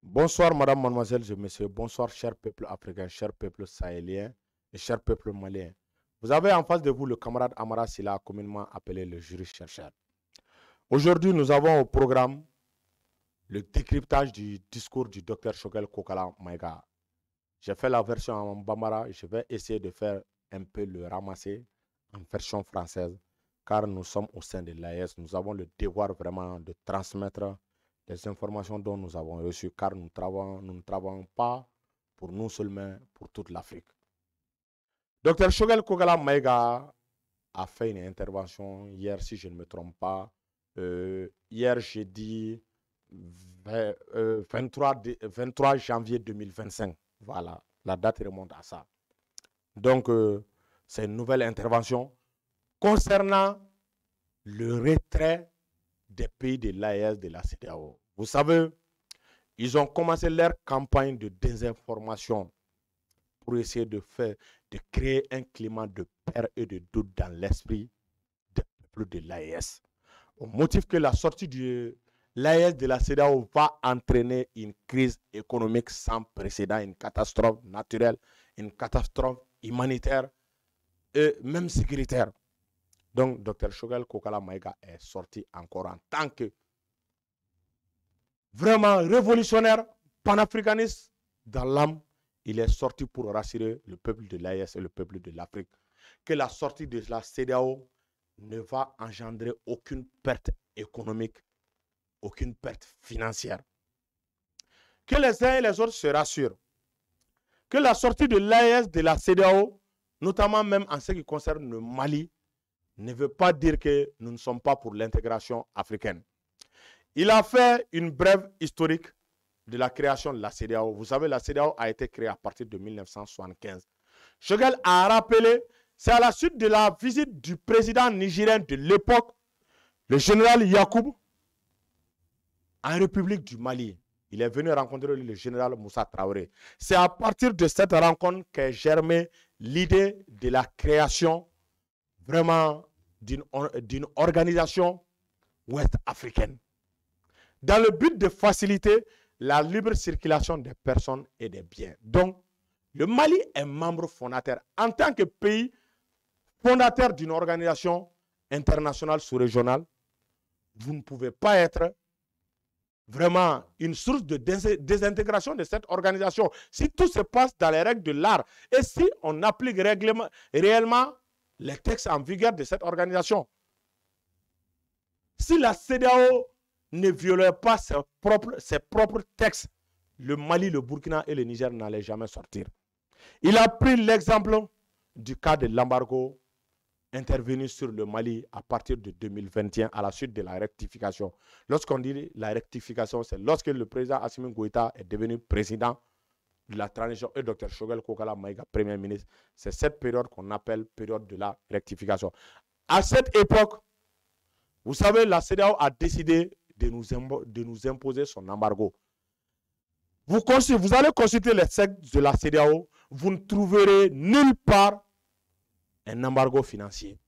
Bonsoir, madame, mademoiselle, messieurs. Bonsoir, cher peuple africain, cher peuple sahélien et cher peuple malien. Vous avez en face de vous le camarade Amara Silla, communément appelé le juriste chercheur. Aujourd'hui, nous avons au programme le décryptage du discours du docteur Choguel Kokala Maïga. J'ai fait la version en Bambara et je vais essayer de faire un peu le ramasser en version française, car nous sommes au sein de l'AES. Nous avons le devoir vraiment de transmettre les informations dont nous avons reçues, car nous ne travaillons pas pour nous seulement, pour toute l'Afrique. Docteur Choguel Kokala Maïga a fait une intervention hier, si je ne me trompe pas. Hier, jeudi 23 janvier 2025. Voilà, la date remonte à ça. Donc, c'est une nouvelle intervention concernant le retrait des pays de l'AES de la CEDEAO. Vous savez, ils ont commencé leur campagne de désinformation pour essayer de créer un climat de peur et de doute dans l'esprit des peuples de l'AES. Au motif que la sortie de l'AES de la CEDEAO va entraîner une crise économique sans précédent, une catastrophe naturelle, une catastrophe humanitaire et même sécuritaire. Donc, Dr Choguel Kokala Maïga est sorti encore en tant que vraiment révolutionnaire, panafricaniste dans l'âme. Il est sorti pour rassurer le peuple de l'AES et le peuple de l'Afrique que la sortie de la CEDEAO ne va engendrer aucune perte économique, aucune perte financière. Que les uns et les autres se rassurent que la sortie de l'AES de la CEDEAO, notamment même en ce qui concerne le Mali, ne veut pas dire que nous ne sommes pas pour l'intégration africaine. Il a fait une brève historique de la création de la CEDEAO. Vous savez, la CEDEAO a été créée à partir de 1975. Choguel a rappelé, c'est à la suite de la visite du président nigérien de l'époque, le général Yacoub, en République du Mali. Il est venu rencontrer le général Moussa Traoré. C'est à partir de cette rencontre qu'est germée l'idée de la création vraiment d'une organisation ouest-africaine, dans le but de faciliter la libre circulation des personnes et des biens. Donc, le Mali est membre fondateur. En tant que pays fondateur d'une organisation internationale sous-régionale, vous ne pouvez pas être vraiment une source de désintégration de cette organisation. Si tout se passe dans les règles de l'art et si on applique réellement les textes en vigueur de cette organisation. Si la CEDEAO ne violait pas ses propres textes, le Mali, le Burkina et le Niger n'allaient jamais sortir. Il a pris l'exemple du cas de l'embargo intervenu sur le Mali à partir de 2021 à la suite de la rectification. Lorsqu'on dit la rectification, c'est lorsque le président Assimi Goïta est devenu président de la transition et Dr Choguel Kokala Maïga, Premier ministre. C'est cette période qu'on appelle période de la rectification. À cette époque, vous savez, la CEDEAO a décidé de nous imposer son embargo. Vous allez consulter les textes de la CEDEAO, vous ne trouverez nulle part un embargo financier.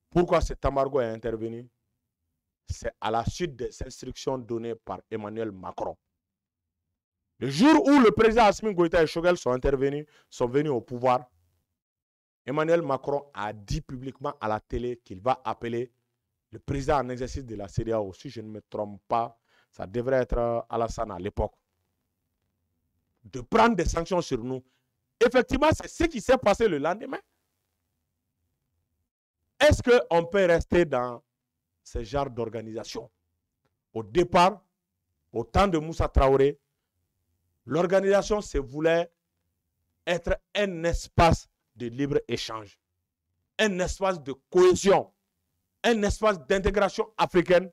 Pourquoi cet embargo est intervenu? C'est à la suite des instructions données par Emmanuel Macron. Le jour où le président Assimi Goïta et Choguel sont venus au pouvoir, Emmanuel Macron a dit publiquement à la télé qu'il va appeler le président en exercice de la CEDEAO. Si je ne me trompe pas, ça devrait être Alassane à l'époque, de prendre des sanctions sur nous. Effectivement, c'est ce qui s'est passé le lendemain. Est-ce qu'on peut rester dans ce genre d'organisation? Au départ, au temps de Moussa Traoré, l'organisation se voulait être un espace de libre-échange, un espace de cohésion, un espace d'intégration africaine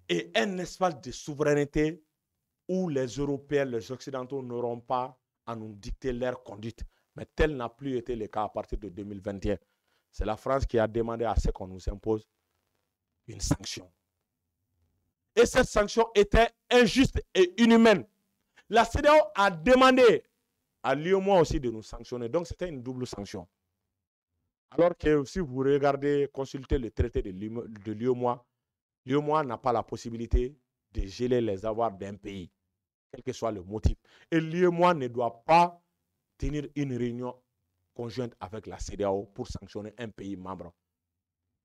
et un espace de souveraineté où les Européens, les Occidentaux n'auront pas à nous dicter leur conduite. Mais tel n'a plus été le cas à partir de 2021. C'est la France qui a demandé à ce qu'on nous impose une sanction. Et cette sanction était injuste et inhumaine. La CEDEAO a demandé à l'UEMOA aussi de nous sanctionner. Donc c'était une double sanction. Alors que si vous regardez, consultez le traité de l'UEMOA, L'UEMOA n'a pas la possibilité de geler les avoirs d'un pays, quel que soit le motif. Et l'UEMOA ne doit pas tenir une réunion conjointe avec la CEDEAO pour sanctionner un pays membre.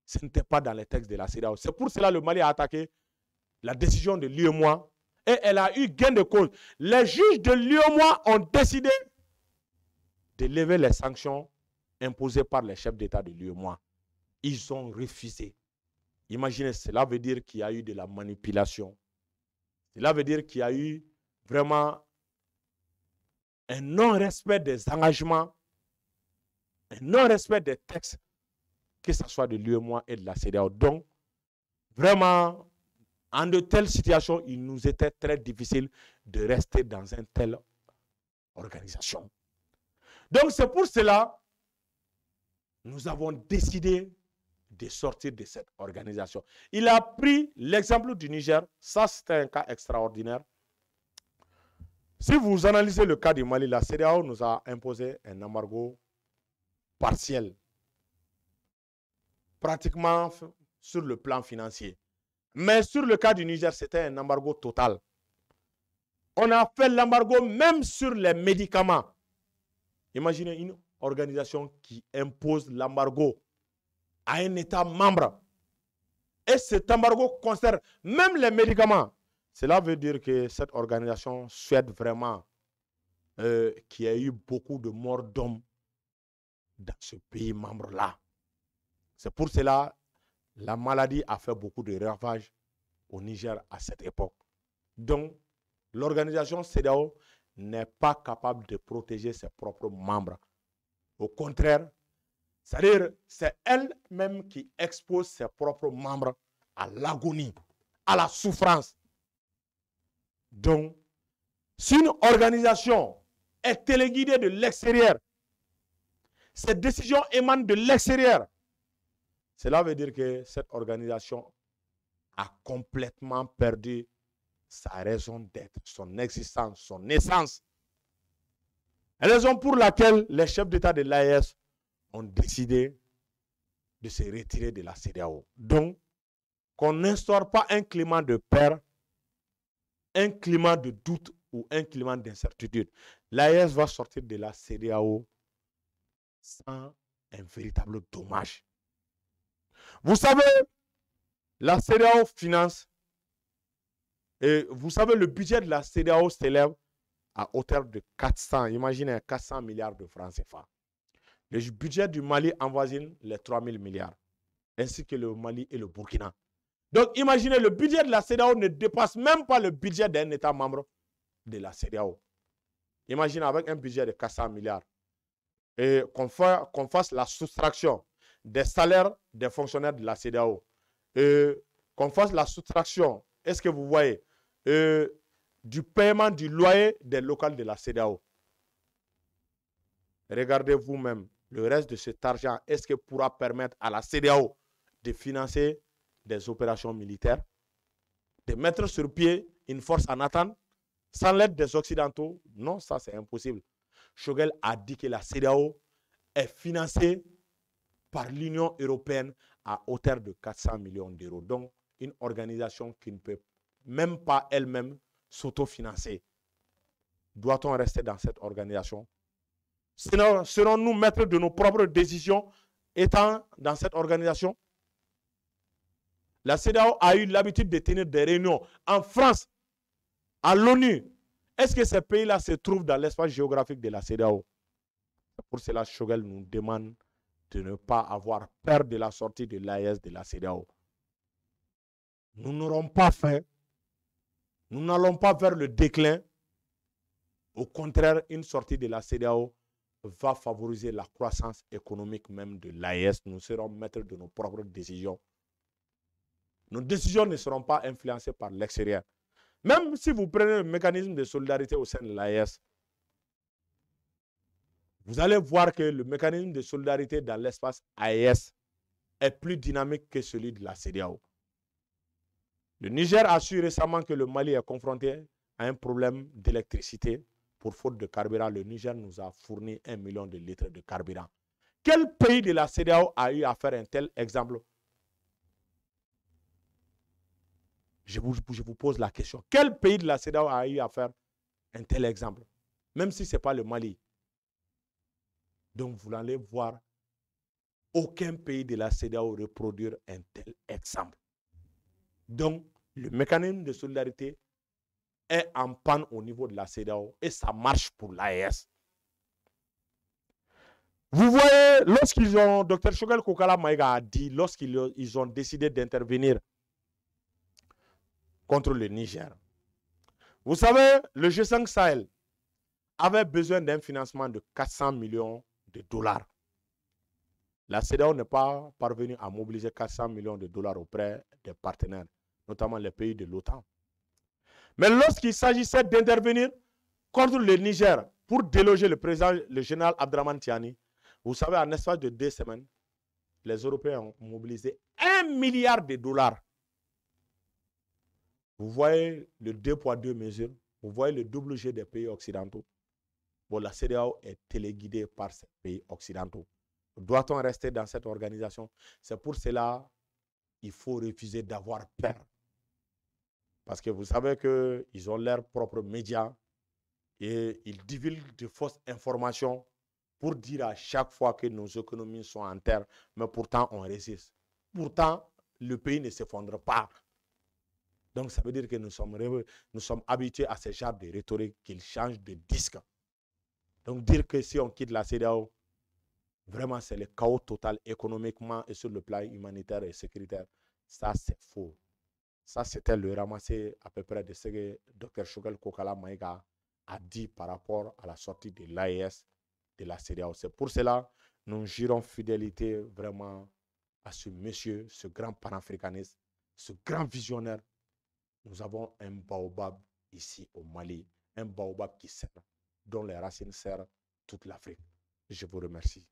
Ce n'était pas dans les textes de la CEDEAO. C'est pour cela que le Mali a attaqué la décision de l'UEMOA et elle a eu gain de cause. Les juges de l'UEMOA ont décidé de lever les sanctions imposées par les chefs d'État de l'UEMOA. Ils ont refusé. Imaginez, cela veut dire qu'il y a eu de la manipulation. Cela veut dire qu'il y a eu vraiment un non-respect des engagements, un non-respect des textes, que ce soit de l'UEMOA et de la CEDEAO. Donc, vraiment, en de telles situations, il nous était très difficile de rester dans une telle organisation. Donc, c'est pour cela que nous avons décidé de sortir de cette organisation. Il a pris l'exemple du Niger. Ça, c'était un cas extraordinaire. Si vous analysez le cas du Mali, la CEDEAO nous a imposé un embargo partiel, pratiquement sur le plan financier. Mais sur le cas du Niger, c'était un embargo total. On a fait l'embargo même sur les médicaments. Imaginez une organisation qui impose l'embargo à un État membre. Et cet embargo concerne même les médicaments. Cela veut dire que cette organisation souhaite vraiment qu'il y ait eu beaucoup de morts d'hommes dans ce pays membre-là. C'est pour cela que la maladie a fait beaucoup de ravages au Niger à cette époque. Donc, l'organisation CEDEAO n'est pas capable de protéger ses propres membres. Au contraire, c'est-à-dire c'est elle-même qui expose ses propres membres à l'agonie, à la souffrance. Donc, si une organisation est téléguidée de l'extérieur, cette décision émane de l'extérieur, cela veut dire que cette organisation a complètement perdu sa raison d'être, son existence, son essence. Raison pour laquelle les chefs d'État de l'AES ont décidé de se retirer de la CEDEAO. Donc, qu'on n'instaure pas un climat de peur, un climat de doute ou un climat d'incertitude. L'AES va sortir de la CEDEAO sans un véritable dommage. Vous savez, la CEDEAO finance, et vous savez, le budget de la CEDEAO s'élève à hauteur de 400, imaginez 400 milliards de francs CFA. Le budget du Mali avoisine les 3000 milliards, ainsi que le Mali et le Burkina. Donc, imaginez, le budget de la CEDEAO ne dépasse même pas le budget d'un État membre de la CEDEAO. Imaginez avec un budget de 400 milliards et qu'on fasse la soustraction des salaires des fonctionnaires de la CEDEAO et qu'on fasse la soustraction, est-ce que vous voyez, du paiement du loyer des locales de la CEDEAO. Regardez vous-même le reste de cet argent, est-ce que pourra permettre à la CEDEAO de financer des opérations militaires, de mettre sur pied une force en attente sans l'aide des Occidentaux? Non, ça c'est impossible. Choguel a dit que la CEDEAO est financée par l'Union européenne à hauteur de 400 millions d'euros. Donc, une organisation qui ne peut même pas elle-même s'autofinancer. Doit-on rester dans cette organisation? Serons-nous maîtres de nos propres décisions étant dans cette organisation? La CEDEAO a eu l'habitude de tenir des réunions en France, à l'ONU. Est-ce que ces pays-là se trouvent dans l'espace géographique de la CEDEAO? Pour cela, Choguel nous demande de ne pas avoir peur de la sortie de l'AES de la CEDEAO. Nous n'aurons pas faim. Nous n'allons pas vers le déclin. Au contraire, une sortie de la CEDEAO va favoriser la croissance économique même de l'AES. Nous serons maîtres de nos propres décisions. Nos décisions ne seront pas influencées par l'extérieur. Même si vous prenez le mécanisme de solidarité au sein de l'AES, vous allez voir que le mécanisme de solidarité dans l'espace AES est plus dynamique que celui de la CEDEAO. Le Niger a su récemment que le Mali est confronté à un problème d'électricité. Pour faute de carburant, le Niger nous a fourni 1 million de litres de carburant. Quel pays de la CEDEAO a eu à faire un tel exemple? Je vous pose la question. Quel pays de la CEDEAO a eu à faire un tel exemple? Même si ce n'est pas le Mali. Donc, vous allez voir aucun pays de la CEDEAO reproduire un tel exemple. Donc, le mécanisme de solidarité est en panne au niveau de la CEDEAO et ça marche pour l'AES. Vous voyez, lorsqu'ils ont, Dr Choguel Kokala Maïga a dit, lorsqu'ils ont décidé d'intervenir contre le Niger, vous savez, le G5 Sahel avait besoin d'un financement de 400 millions de dollars. La CEDEAO n'est pas parvenue à mobiliser 400 millions de dollars auprès des partenaires, notamment les pays de l'OTAN. Mais lorsqu'il s'agissait d'intervenir contre le Niger pour déloger le président, le général Abdraman Tiani, vous savez, en espace de 2 semaines, les Européens ont mobilisé 1 milliard de dollars. Vous voyez le 2 poids 2 mesures, vous voyez le double G des pays occidentaux. Bon, la CEDEAO est téléguidée par ces pays occidentaux. Doit-on rester dans cette organisation? C'est pour cela qu'il faut refuser d'avoir peur. Parce que vous savez qu'ils ont leurs propres médias et ils divulguent de fausses informations pour dire à chaque fois que nos économies sont en terre, mais pourtant on résiste. Pourtant, le pays ne s'effondre pas. Donc ça veut dire que nous sommes habitués à ce genre de rhétorique qu'ils changent de disque. Donc dire que si on quitte la CEDEAO, vraiment c'est le chaos total économiquement et sur le plan humanitaire et sécuritaire. Ça c'est faux. Ça c'était le ramassé à peu près de ce que Dr Choguel Kokala Maïga a dit par rapport à la sortie de l'AES de la CEDEAO. C'est pour cela que nous jurons fidélité vraiment à ce monsieur, ce grand panafricaniste, ce grand visionnaire. Nous avons un baobab ici au Mali, un baobab qui sert, dont les racines serrent toute l'Afrique. Je vous remercie.